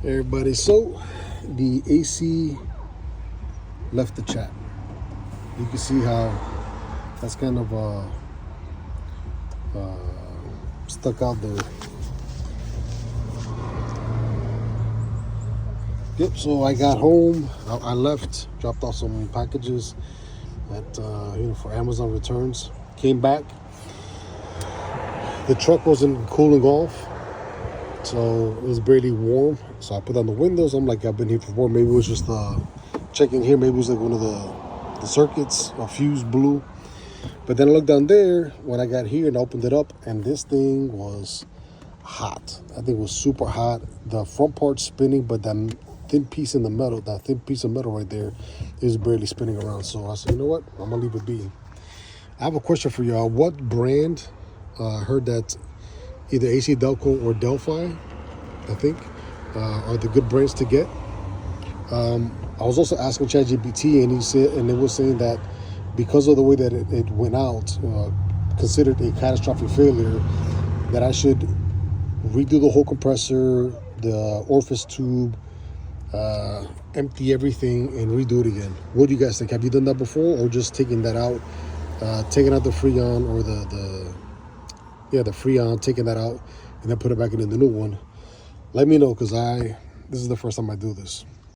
Everybody, so the AC left the chat. You can see how that's kind of stuck out there. Yep, so I got home, I left, dropped off some packages at for Amazon returns. Came back, the truck wasn't cooling off, so it was barely warm. So I put on the windows. I'm like, I've been here before. Maybe it was just checking here. Maybe it was like one of the circuits, a fuse blew. But then I looked down there when I got here and opened it up, and this thing was hot. I think it was super hot. The front part's spinning, but that thin piece in the metal, that thin piece of metal right there, is barely spinning around. So I said, you know what? I'm gonna leave it be. I have a question for y'all. What brand? I heard that either AC Delco or Delphi, I think, are the good brands to get. I was also asking ChatGPT, and he said, and it was saying that because of the way that it went out, considered a catastrophic failure, that I should redo the whole compressor, the orifice tube, empty everything, and redo it again. What do you guys think? Have you done that before, or just taking that out, taking out the Freon or the Freon, taking that out, and then put it back in the new one? Let me know, because this is the first time I do this.